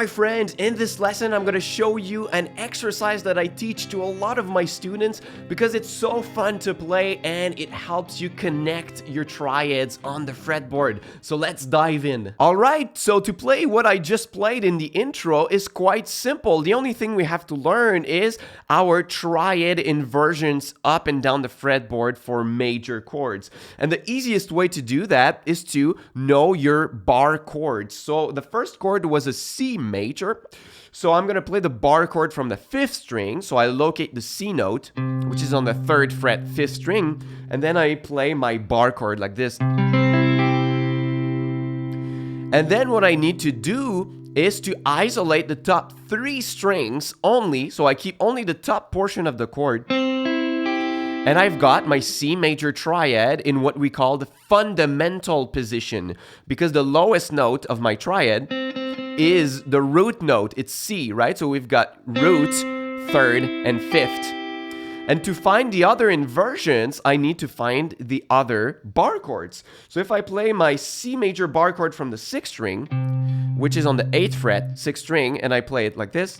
friends, in this lesson I'm going to show you an exercise that I teach to a lot of my students because it's so fun to play and it helps you connect your triads on the fretboard. So let's dive in. Alright, so to play what I just played in the intro is quite simple. The only thing we have to learn is our triad inversions up and down the fretboard for major chords. And the easiest way to do that is to know your bar chords. So the first chord was a C major. So I'm going to play the bar chord from the 5th string. So I locate the C note, which is on the 3rd fret, 5th string, and then I play my bar chord like this. And then what I need to do is to isolate the top 3 strings only. So I keep only the top portion of the chord. And I've got my C major triad in what we call the fundamental position, because the lowest note of my triad is the root note. It's C, right? So we've got root, 3rd, and 5th. And to find the other inversions, I need to find the other bar chords. So if I play my C major bar chord from the 6th string, which is on the 8th fret, 6th string, and I play it like this,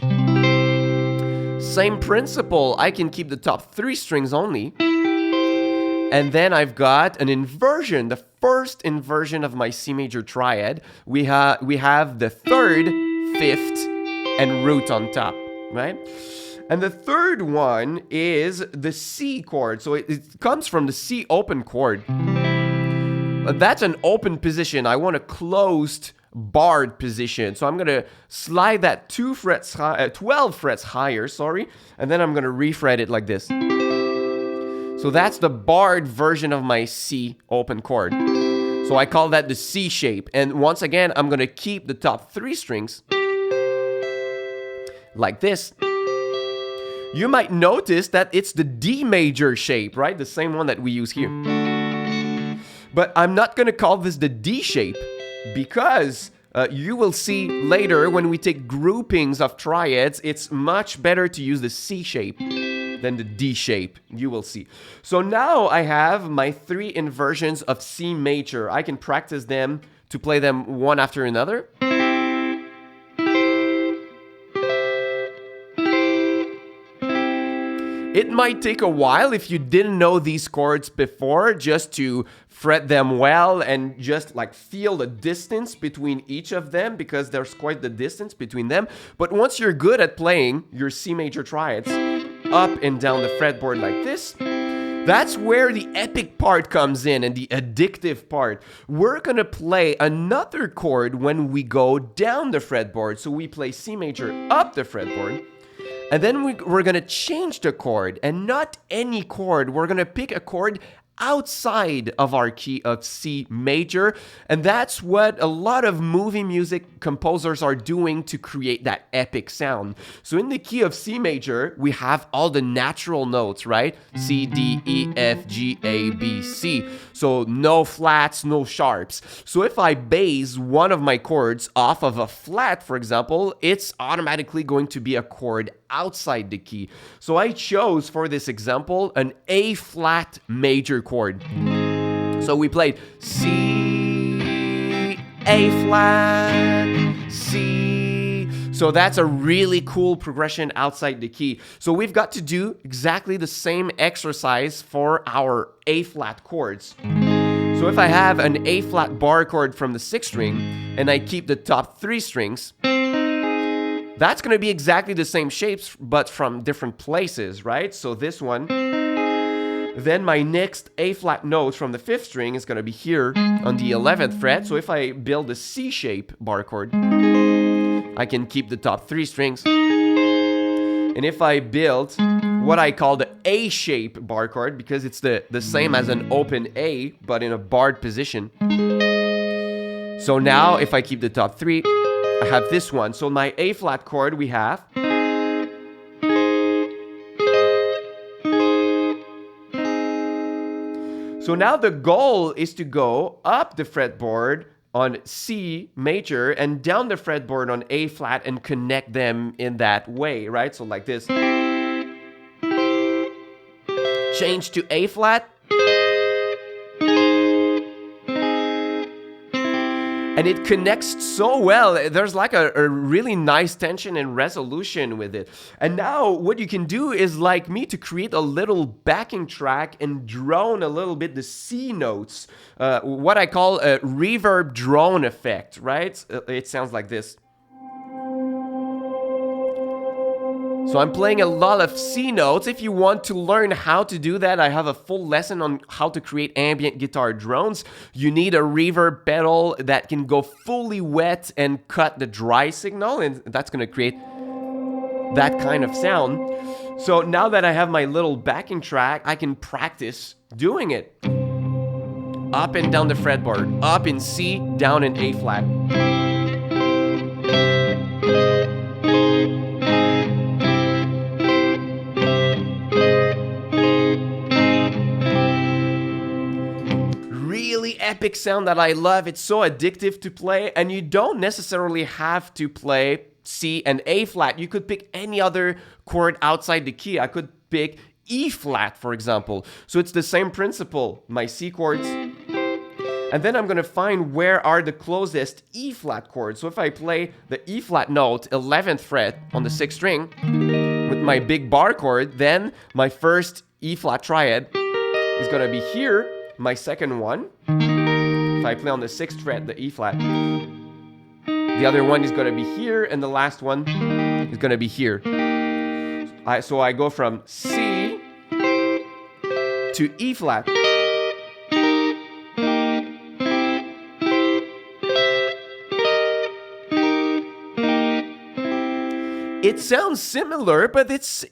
same principle, I can keep the top 3 strings only. And then I've got an inversion, the first inversion of my C major triad. We have the 3rd, 5th, and root on top, right? And the third one is the C chord. So it comes from the C open chord. That's an open position. I want a closed barred position. So I'm going to slide that 12 frets higher, and then I'm going to refret it like this. So that's the barred version of my C open chord. So I call that the C shape. And once again, I'm going to keep the top 3 strings like this. You might notice that it's the D major shape, right? The same one that we use here. But I'm not going to call this the D shape because you will see later when we take groupings of triads, it's much better to use the C shape than the D shape. You will see. So now I have my 3 inversions of C major. I can practice them to play them one after another. It might take a while if you didn't know these chords before, just to fret them well and just like feel the distance between each of them, because there's quite the distance between them. But once you're good at playing your C major triads up and down the fretboard like this, that's where the epic part comes in and the addictive part. We're gonna play another chord when we go down the fretboard. So we play C major up the fretboard. And then we're going to change the chord, and not any chord. We're going to pick a chord outside of our key of C major. And that's what a lot of movie music composers are doing to create that epic sound. So in the key of C major, we have all the natural notes, right? C, D, E, F, G, A, B, C. So no flats, no sharps. So if I base one of my chords off of a flat, for example, it's automatically going to be a chord outside the key. So I chose for this example an A flat major chord. So we played C, A flat, C. So that's a really cool progression outside the key. So we've got to do exactly the same exercise for our A flat chords. So if I have an A flat bar chord from the 6th string and I keep the top 3 strings, that's going to be exactly the same shapes, but from different places, right? So this one. Then my next A flat note from the 5th string is going to be here on the 11th fret. So if I build a C shape bar chord, I can keep the top 3 strings. And if I build what I call the A shape bar chord, because it's the same as an open A, but in a barred position. So now if I keep the top 3, I have this one. So my A flat chord we have. So now the goal is to go up the fretboard on C major and down the fretboard on A flat and connect them in that way, right? So like this. Change to A flat. And it connects so well. There's like a really nice tension and resolution with it. And now what you can do is like me to create a little backing track and drone a little bit the C notes. What I call a reverb drone effect, right? It sounds like this. So I'm playing a lot of C notes. If you want to learn how to do that, I have a full lesson on how to create ambient guitar drones. You need a reverb pedal that can go fully wet and cut the dry signal, and that's going to create that kind of sound. So now that I have my little backing track, I can practice doing it. Up and down the fretboard, up in C, down in A flat. Epic sound that I love. It's so addictive to play, and you don't necessarily have to play C and A flat. You could pick any other chord outside the key. I could pick E flat, for example. So it's the same principle. My C chords, and then I'm gonna find where are the closest E flat chords. So if I play the E flat note, 11th fret on the 6th string with my big bar chord, then my first E flat triad is gonna be here. My second one, if I play on the 6th fret, the E flat, the other one is going to be here, and the last one is going to be here. So I go from C to E flat. It sounds similar, but it's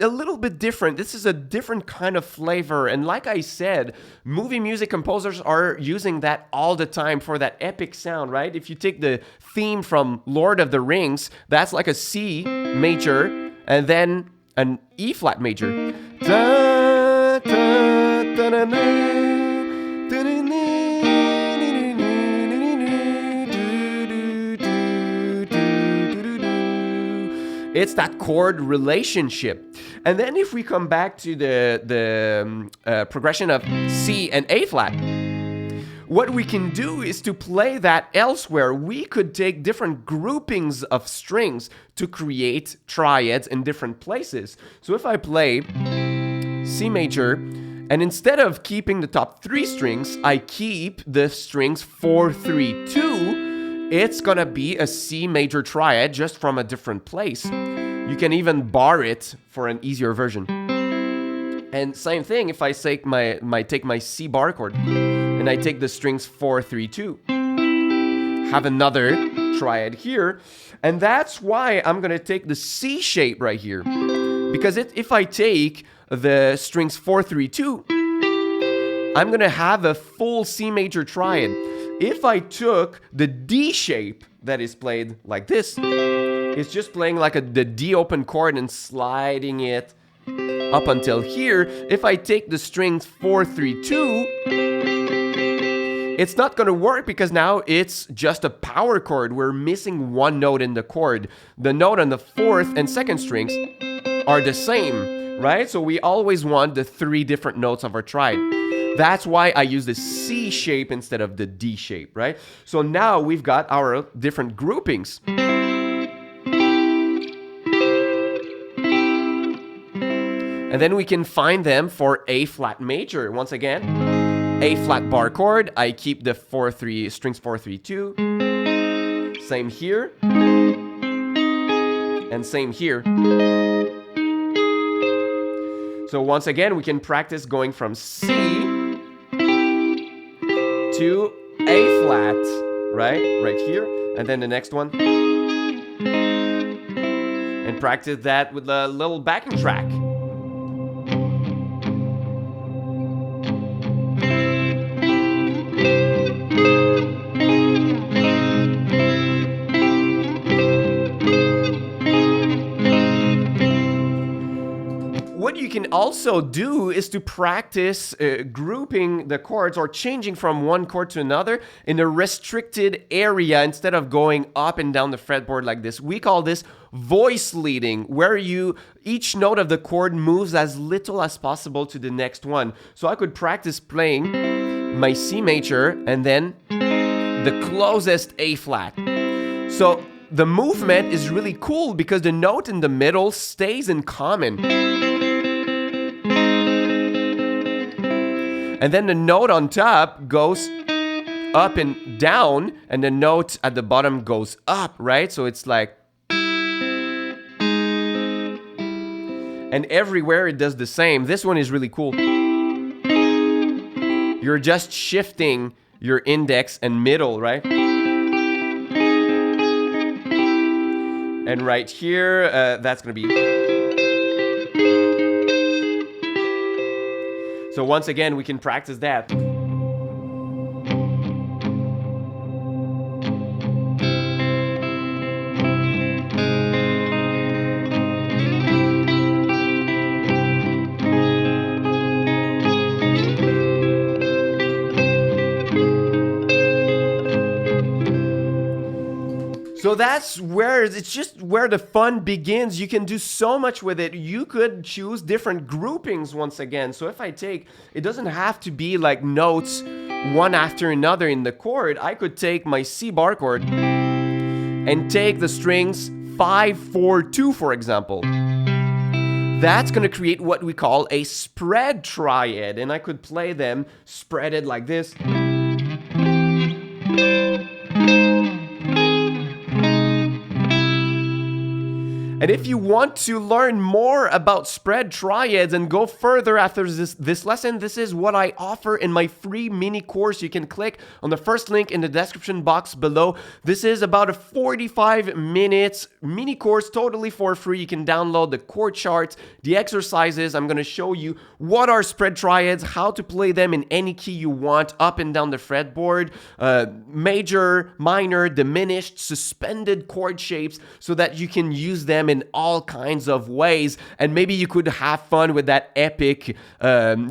a little bit different. This is a different kind of flavor. And like I said, movie music composers are using that all the time for that epic sound, right? If you take the theme from Lord of the Rings, that's like a C major and then an E flat major. Da, da, da, da, da. It's that chord relationship. And then if we come back to the progression of C and A flat, what we can do is to play that elsewhere. We could take different groupings of strings to create triads in different places. So if I play C major, and instead of keeping the top 3 strings, I keep the strings 4, 3, 2, it's gonna be a C major triad just from a different place. You can even bar it for an easier version. And same thing if I take my C bar chord and I take the strings 4, 3, 2. Have another triad here. And that's why I'm gonna take the C shape right here. Because if I take the strings 4, 3, 2, I'm gonna have a full C major triad. If I took the D shape that is played like this, it's just playing like the D open chord and sliding it up until here. If I take the strings 4, 3, 2, it's not gonna work because now it's just a power chord. We're missing one note in the chord. The note on the 4th and 2nd strings are the same, right? So we always want the 3 different notes of our triad. That's why I use the C shape instead of the D shape, right? So now we've got our different groupings. And then we can find them for A flat major. Once again, A flat bar chord. I keep the 4, 3 strings 4, 3, 2. Same here. And same here. So once again, we can practice going from C to A flat, right here, and then the next one, and practice that with a little backing track. What you can also do is to practice grouping the chords or changing from one chord to another in a restricted area instead of going up and down the fretboard like this. We call this voice leading, where each note of the chord moves as little as possible to the next one. So I could practice playing my C major and then the closest A flat. So the movement is really cool because the note in the middle stays in common. And then the note on top goes up and down, and the note at the bottom goes up, right? So it's like... And everywhere it does the same. This one is really cool. You're just shifting your index and middle, right? And right here, that's gonna be... So once again, we can practice that. So that's where, it's just where the fun begins. You can do so much with it. You could choose different groupings once again. So if I take, it doesn't have to be like notes one after another in the chord. I could take my C bar chord and take the strings 5, 4, 2, for example. That's going to create what we call a spread triad. And I could play them spreaded like this. And if you want to learn more about spread triads and go further after this lesson, this is what I offer in my free mini course. You can click on the first link in the description box below. This is about a 45 minutes mini course, totally for free. You can download the chord charts, the exercises. I'm going to show you what are spread triads, how to play them in any key you want, up and down the fretboard, major, minor, diminished, suspended chord shapes, so that you can use them in all kinds of ways, and maybe you could have fun with that epic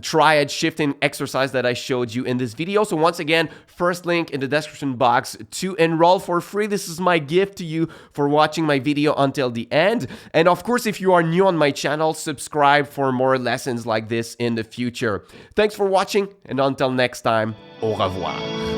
triad shifting exercise that I showed you in this video. So once again, first link in the description box to enroll for free. This is my gift to you for watching my video until the end. And of course, if you are new on my channel, subscribe for more lessons like this in the future. Thanks for watching, and until next time, au revoir.